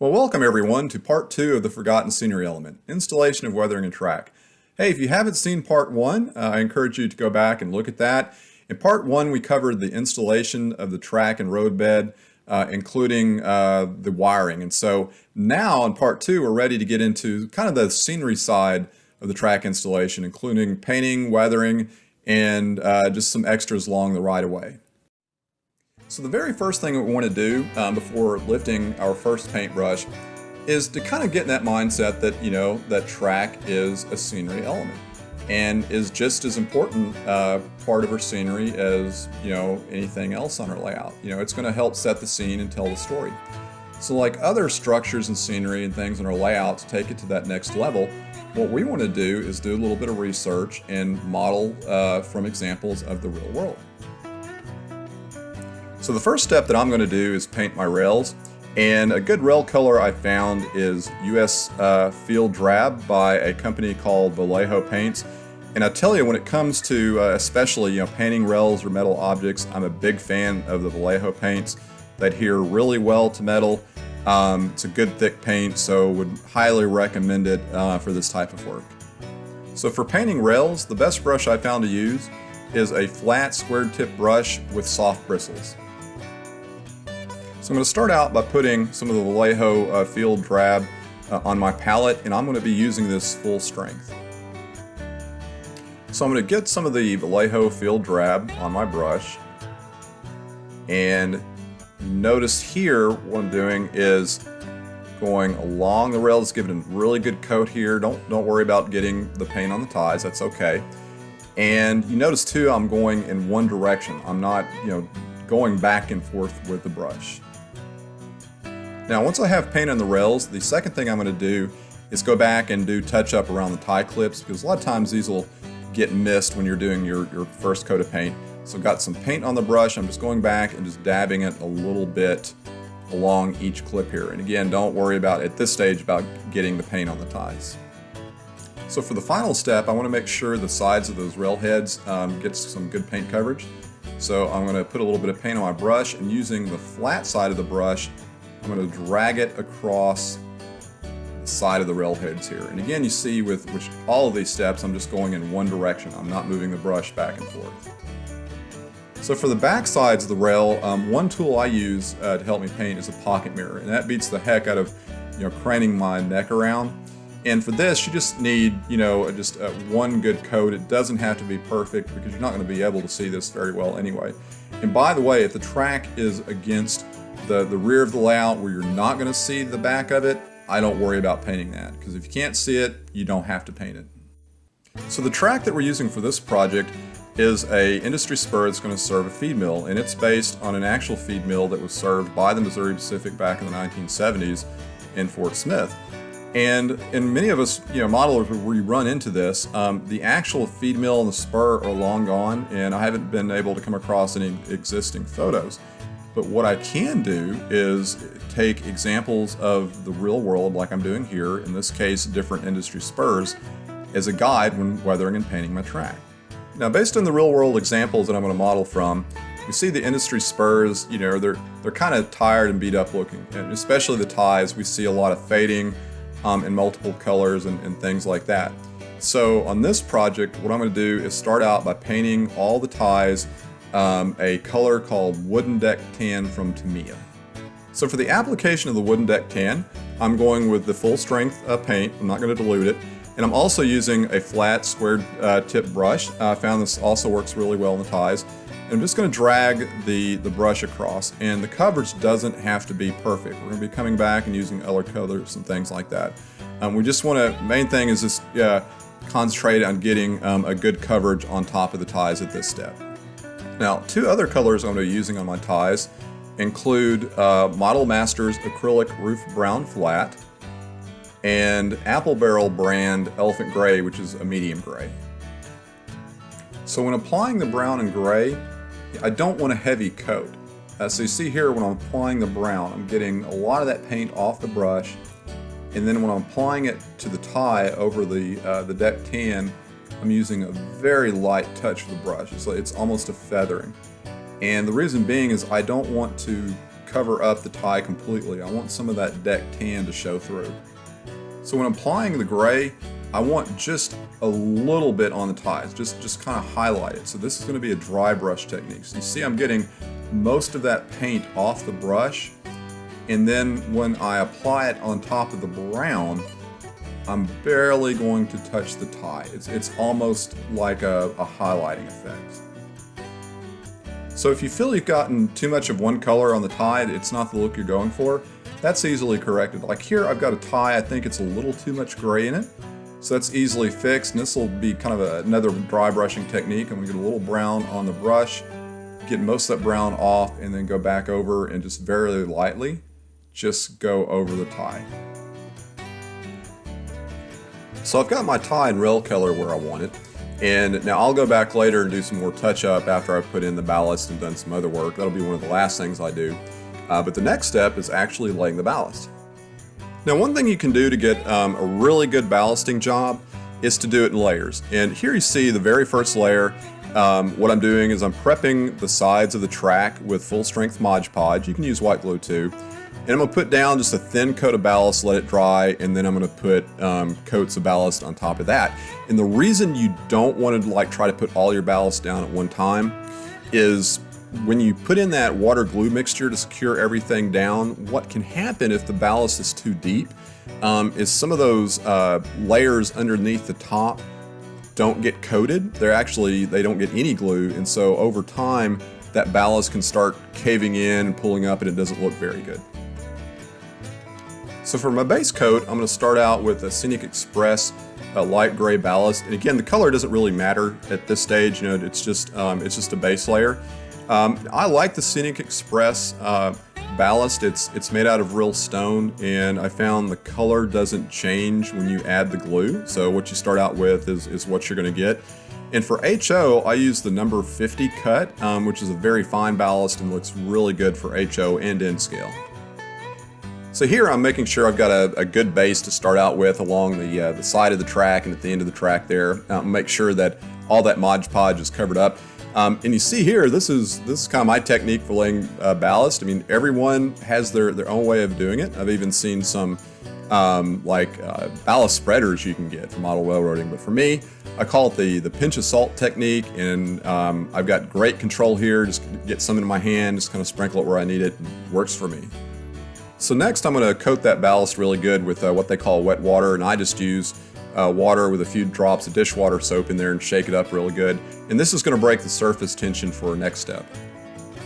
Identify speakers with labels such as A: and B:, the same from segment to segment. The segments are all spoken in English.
A: Well, welcome everyone to part 2 of the Forgotten Scenery Element, Installation of Weathering and Track. Hey, if you haven't seen part 1, I encourage you to go back and look at that. In part 1, we covered the installation of the track and roadbed, including the wiring. And so now in part 2, we're ready to get into kind of the scenery side of the track installation, including painting, weathering, and just some extras along the right-of-way. So the very first thing that we want to do before lifting our first paintbrush is to kind of get in that mindset that, that track is a scenery element and is just as important part of our scenery as, anything else on our layout. It's going to help set the scene and tell the story. So like other structures and scenery and things in our layout to take it to that next level, what we want to do is do a little bit of research and model from examples of the real world. So the first step that I'm going to do is paint my rails, and a good rail color I found is US Field Drab by a company called Vallejo Paints. And I tell you, when it comes to especially painting rails or metal objects, I'm a big fan of the Vallejo paints. They adhere really well to metal. It's a good thick paint, so would highly recommend it for this type of work. So for painting rails, the best brush I found to use is a flat squared tip brush with soft bristles. So I'm going to start out by putting some of the Vallejo Field Drab on my palette, and I'm going to be using this full strength. So I'm going to get some of the Vallejo Field Drab on my brush, and notice here what I'm doing is going along the rails, giving a really good coat here. Don't worry about getting the paint on the ties, that's okay. And you notice too, I'm going in one direction. I'm not, going back and forth with the brush. Now, once I have paint on the rails, the second thing I'm going to do is go back and do touch-up around the tie clips, because a lot of times these will get missed when you're doing your first coat of paint. So I've got some paint on the brush. I'm just going back and just dabbing it a little bit along each clip here. And again, don't worry about, at this stage, about getting the paint on the ties. So for the final step, I want to make sure the sides of those rail heads get some good paint coverage. So I'm going to put a little bit of paint on my brush, and using the flat side of the brush, I'm going to drag it across the side of the rail heads here. And again, you see with all of these steps, I'm just going in one direction. I'm not moving the brush back and forth. So for the back sides of the rail, one tool I use to help me paint is a pocket mirror, and that beats the heck out of craning my neck around. And for this, you just need just one good coat. It doesn't have to be perfect, because you're not going to be able to see this very well anyway. And by the way, if the track is against the rear of the layout where you're not going to see the back of it, I don't worry about painting that, because if you can't see it, you don't have to paint it. So the track that we're using for this project is a industry spur that's going to serve a feed mill, and it's based on an actual feed mill that was served by the Missouri Pacific back in the 1970s in Fort Smith. And many of us, modelers, where we run into this, the actual feed mill and the spur are long gone, and I haven't been able to come across any existing photos. But what I can do is take examples of the real world, like I'm doing here, in this case different industry spurs, as a guide when weathering and painting my track. Now, based on the real world examples that I'm going to model from, you see the industry spurs, they're kind of tired and beat up looking, and especially the ties, we see a lot of fading in multiple colors and things like that. So on this project, what I'm going to do is start out by painting all the ties a color called Wooden Deck Tan from Tamiya. So for the application of the Wooden Deck Tan, I'm going with the full strength paint. I'm not going to dilute it. And I'm also using a flat squared tip brush. I found this also works really well in the ties. And I'm just going to drag the brush across, and the coverage doesn't have to be perfect. We're going to be coming back and using other colors and things like that. We just want to, main thing is just concentrate on getting a good coverage on top of the ties at this step. Now, two other colors I'm going to be using on my ties include Model Masters Acrylic Roof Brown Flat and Apple Barrel brand Elephant Gray, which is a medium gray. So when applying the brown and gray, I don't want a heavy coat. So you see here when I'm applying the brown, I'm getting a lot of that paint off the brush, and then when I'm applying it to the tie over the deck tan, I'm using a very light touch of the brush. It's almost a feathering. And the reason being is I don't want to cover up the tie completely. I want some of that deck tan to show through. So when applying the gray, I want just a little bit on the ties, just kind of highlight it. So this is going to be a dry brush technique. So you see I'm getting most of that paint off the brush, and then when I apply it on top of the brown, I'm barely going to touch the tie. It's almost like a highlighting effect. So if you feel you've gotten too much of one color on the tie, it's not the look you're going for, that's easily corrected. Like here I've got a tie, I think it's a little too much gray in it. So that's easily fixed, and this will be kind of another dry brushing technique. I'm going to get a little brown on the brush, get most of that brown off, and then go back over and just very lightly just go over the tie. So I've got my tie and rail color where I want it, and now I'll go back later and do some more touch-up after I've put in the ballast and done some other work. That'll be one of the last things I do. But the next step is actually laying the ballast. Now, one thing you can do to get a really good ballasting job is to do it in layers. And here you see the very first layer. What I'm doing is I'm prepping the sides of the track with full strength Mod Podge. You can use white glue too. And I'm going to put down just a thin coat of ballast, let it dry, and then I'm going to put coats of ballast on top of that. And the reason you don't want to try to put all your ballast down at one time is when you put in that water glue mixture to secure everything down, what can happen if the ballast is too deep is some of those layers underneath the top don't get coated. They don't get any glue, and so over time that ballast can start caving in and pulling up, and it doesn't look very good. So for my base coat, I'm going to start out with a Scenic Express light gray ballast, and again, the color doesn't really matter at this stage. You know, it's just a base layer. I like the Scenic Express ballast. It's made out of real stone, and I found the color doesn't change when you add the glue. So what you start out with is what you're going to get. And for HO, I use the number 50 cut, which is a very fine ballast and looks really good for HO and N scale. So here I'm making sure I've got a good base to start out with along the side of the track and at the end of the track there. Make sure that all that Mod Podge is covered up. And you see here, this is kind of my technique for laying ballast. I mean, everyone has their own way of doing it. I've even seen some ballast spreaders you can get for model railroading, but for me, I call it the pinch of salt technique, and I've got great control here. Just get some in my hand, just kind of sprinkle it where I need it, and it works for me. So next I'm going to coat that ballast really good with what they call wet water, and I just use water with a few drops of dishwater soap in there and shake it up really good. And this is going to break the surface tension for our next step.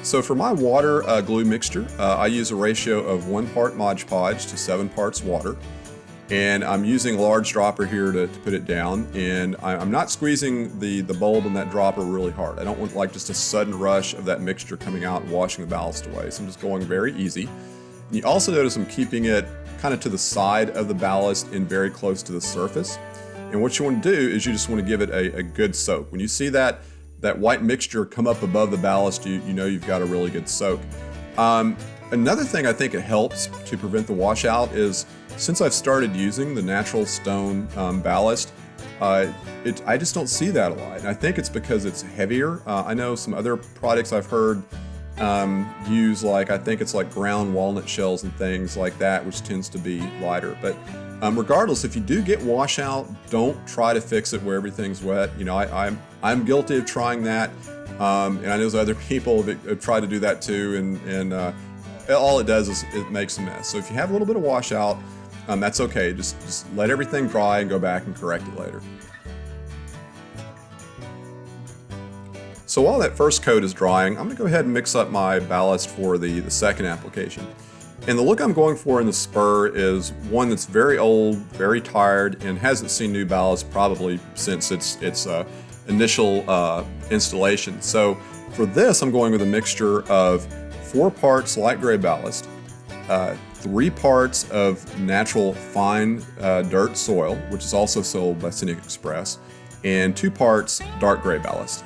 A: So for my water glue mixture, I use a ratio of 1 part Mod Podge to 7 parts water. And I'm using a large dropper here to put it down. And I'm not squeezing the bulb in that dropper really hard. I don't want just a sudden rush of that mixture coming out and washing the ballast away. So I'm just going very easy. And you also notice I'm keeping it kind of to the side of the ballast and very close to the surface. And what you want to do is you just want to give it a good soak. When you see that white mixture come up above the ballast, you know you've got a really good soak. Another thing I think it helps to prevent the washout is, since I've started using the natural stone ballast, I just don't see that a lot. And I think it's because it's heavier. I know some other products I've heard use I think it's like ground walnut shells and things like that, which tends to be lighter. But regardless, if you do get washout, don't try to fix it where everything's wet. You know, I'm guilty of trying that, and I know there's other people that have tried to do that too, and all it does is it makes a mess. So if you have a little bit of washout, that's okay. Just let everything dry and go back and correct it later. So while that first coat is drying, I'm going to go ahead and mix up my ballast for the second application. And the look I'm going for in the spur is one that's very old, very tired, and hasn't seen new ballast probably since its initial installation. So for this, I'm going with a mixture of 4 parts light gray ballast, 3 parts of natural fine dirt soil, which is also sold by Scenic Express, and 2 parts dark gray ballast.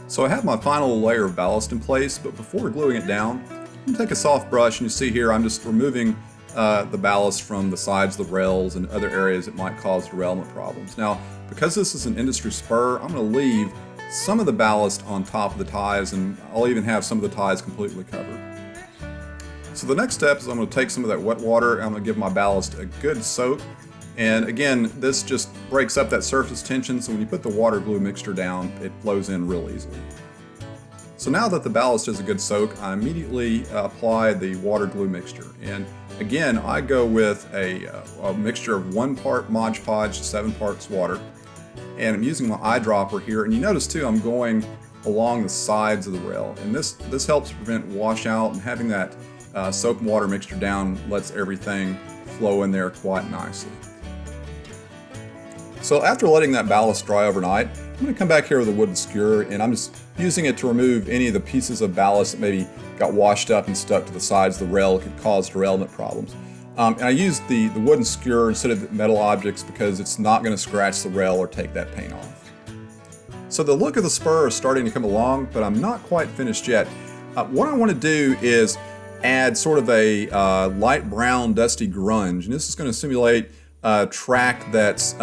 A: So I have my final layer of ballast in place, but before gluing it down, I'm going to take a soft brush, and you see here I'm just removing the ballast from the sides of the rails and other areas that might cause derailment problems. Now, because this is an industry spur, I'm going to leave some of the ballast on top of the ties, and I'll even have some of the ties completely covered. So the next step is I'm going to take some of that wet water and I'm going to give my ballast a good soak. And again, this just breaks up that surface tension, so when you put the water glue mixture down, it flows in real easily. So now that the ballast is a good soak, I immediately apply the water glue mixture. And again, I go with a mixture of 1 part Mod Podge, 7 parts water. And I'm using my eyedropper here, and you notice too I'm going along the sides of the rail, and this helps prevent washout, and having that soap and water mixture down lets everything flow in there quite nicely. So after letting that ballast dry overnight, I'm going to come back here with a wooden skewer, and I'm just using it to remove any of the pieces of ballast that maybe got washed up and stuck to the sides of the rail, could cause derailment problems. And I used the wooden skewer instead of the metal objects because it's not going to scratch the rail or take that paint off. So the look of the spur is starting to come along, but I'm not quite finished yet. What I want to do is add sort of a light brown dusty grunge, and this is going to simulate a track that's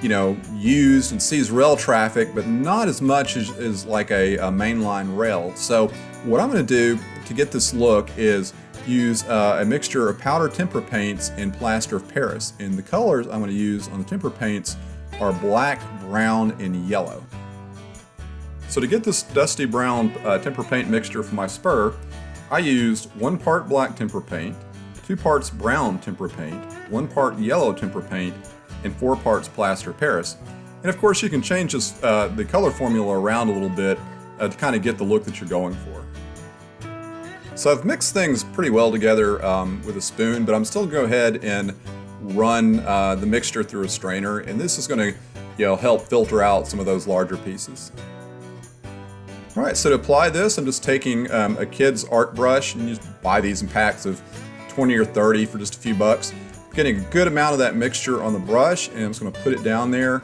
A: used and sees rail traffic, but not as much as like a mainline rail. So what I'm going to do to get this look is use a mixture of powder tempera paints and plaster of Paris. And the colors I'm going to use on the tempera paints are black, brown, and yellow. So to get this dusty brown tempera paint mixture for my spur, I used 1 part black tempera paint, 2 parts brown tempera paint, 1 part yellow tempera paint, and 4 parts plaster of Paris. And of course you can change this, the color formula around a little bit to kind of get the look that you're going for. So I've mixed things pretty well together with a spoon, but I'm still going to go ahead and run the mixture through a strainer, and this is going to help filter out some of those larger pieces. Alright, so to apply this, I'm just taking a kid's art brush, and you just buy these in packs of 20 or 30 for just a few bucks. Getting a good amount of that mixture on the brush, and I'm just going to put it down there,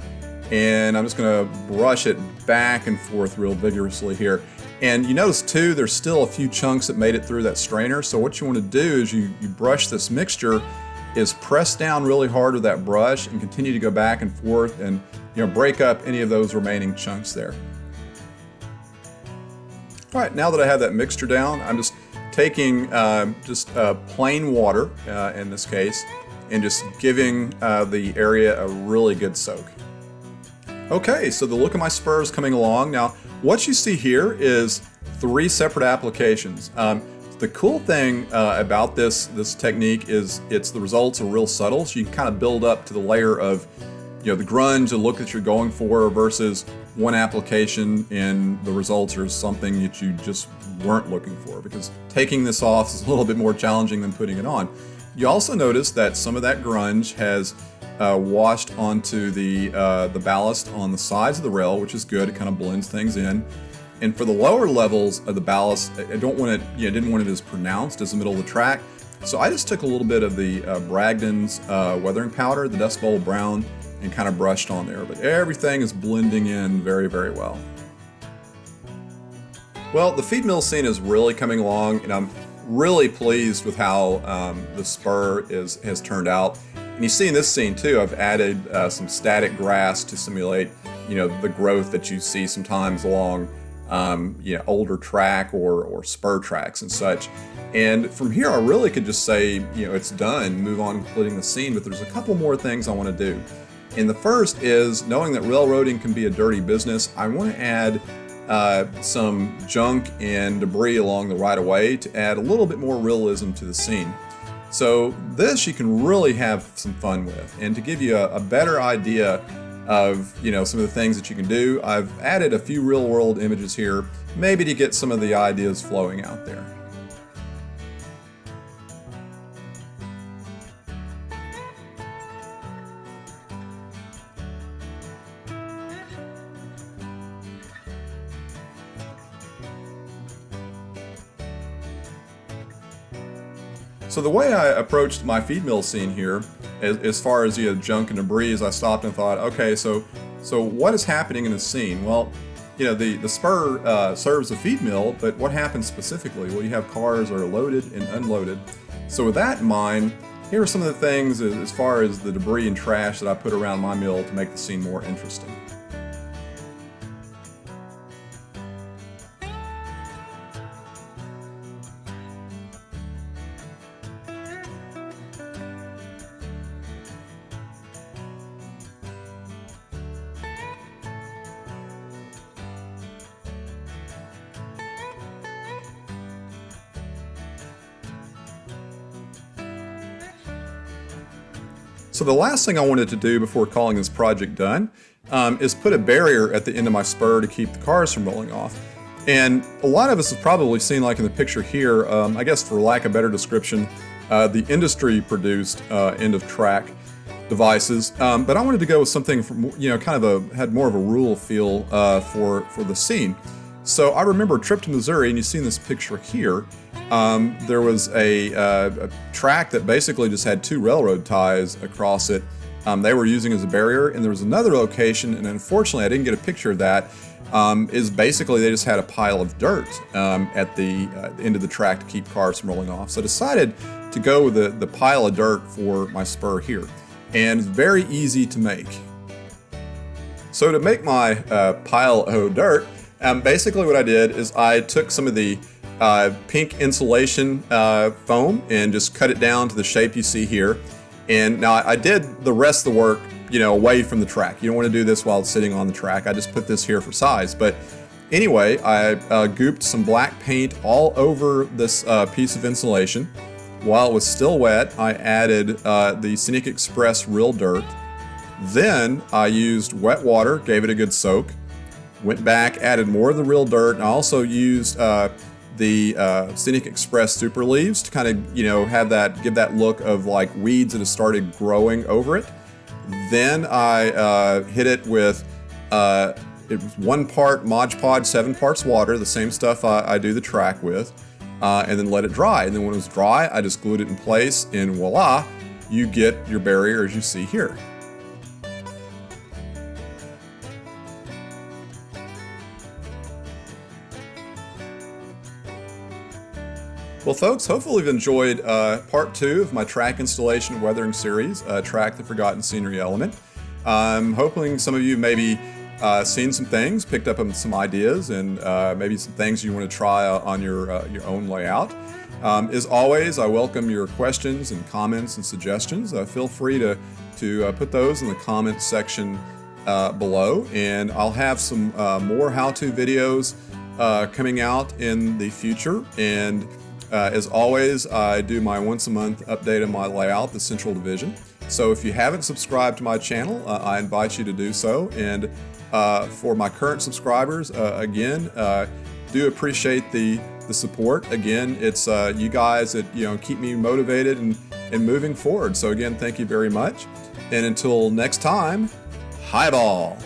A: and I'm just going to brush it back and forth real vigorously here. And you notice too, there's still a few chunks that made it through that strainer. So what you want to do is you brush this mixture, is press down really hard with that brush and continue to go back and forth and break up any of those remaining chunks there. All right, now that I have that mixture down, I'm just taking plain water in this case, and just giving the area a really good soak. Okay, so the look of my spur is coming along. Now, what you see here is 3 separate applications. The cool thing about this technique is the results are real subtle, so you can kind of build up to the layer of the grunge, the look that you're going for, versus one application and the results are something that you just weren't looking for, because taking this off is a little bit more challenging than putting it on. You also notice that some of that grunge has washed onto the ballast on the sides of the rail, which is good. It kind of blends things in. And for the lower levels of the ballast, I didn't want it as pronounced as the middle of the track. So I just took a little bit of the Bragdon's weathering powder, the Dust Bowl Brown, and kind of brushed on there. But everything is blending in very, very well. Well, the feed mill scene is really coming along, and I'm really pleased with how the spur has turned out. And you see in this scene too, I've added some static grass to simulate, the growth that you see sometimes along, older track or spur tracks and such. And from here, I really could just say, it's done, move on completing the scene, but there's a couple more things I want to do. And the first is, knowing that railroading can be a dirty business, I want to add some junk and debris along the right-of-way to add a little bit more realism to the scene. So this you can really have some fun with. And to give you a better idea of some of the things that you can do, I've added a few real-world images here, maybe to get some of the ideas flowing out there. So the way I approached my feed mill scene here, as far as junk and debris, is I stopped and thought, okay, so what is happening in the scene? Well, the spur serves a feed mill, but what happens specifically? Well, you have cars that are loaded and unloaded. So with that in mind, here are some of the things as far as the debris and trash that I put around my mill to make the scene more interesting. So the last thing I wanted to do before calling this project done is put a barrier at the end of my spur to keep the cars from rolling off. And a lot of us have probably seen, like in the picture here, I guess for lack of a better description, the industry-produced end-of-track devices. But I wanted to go with something from, kind of had more of a rural feel for the scene. So I remember a trip to Missouri, and you see in this picture here, there was a track that basically just had 2 railroad ties across it. They were using as a barrier, and there was another location, and unfortunately I didn't get a picture of that, is basically they just had a pile of dirt at the end of the track to keep cars from rolling off. So I decided to go with the pile of dirt for my spur here, and it's very easy to make. So to make my pile of dirt, basically what I did is I took some of the pink insulation foam and just cut it down to the shape you see here. And now I did the rest of the work, away from the track. You don't want to do this while it's sitting on the track. I just put this here for size. But anyway, I gooped some black paint all over this piece of insulation. While it was still wet, I added the Scenic Express Real Dirt. Then I used wet water, gave it a good soak. Went back, added more of the real dirt, and I also used the Scenic Express Super Leaves to kind of, give that look of like weeds that have started growing over it. Then I hit it with it was 1 part Mod Podge, 7 parts water, the same stuff I do the track with, and then let it dry. And then when it was dry, I just glued it in place, and voila, you get your barrier as you see here. Well, folks, hopefully you've enjoyed part 2 of my track installation weathering series, Track the Forgotten Scenery Element. I'm hoping some of you maybe seen some things, picked up on some ideas, and maybe some things you want to try on your own layout. As always, I welcome your questions and comments and suggestions. Feel free to put those in the comments section below, and I'll have some more how-to videos coming out in the future. And as always, I do my once a month update of my layout, the Central Division. So if you haven't subscribed to my channel, I invite you to do so. And for my current subscribers, again, do appreciate the support. Again, it's you guys that keep me motivated and moving forward. So again, thank you very much. And until next time, highball.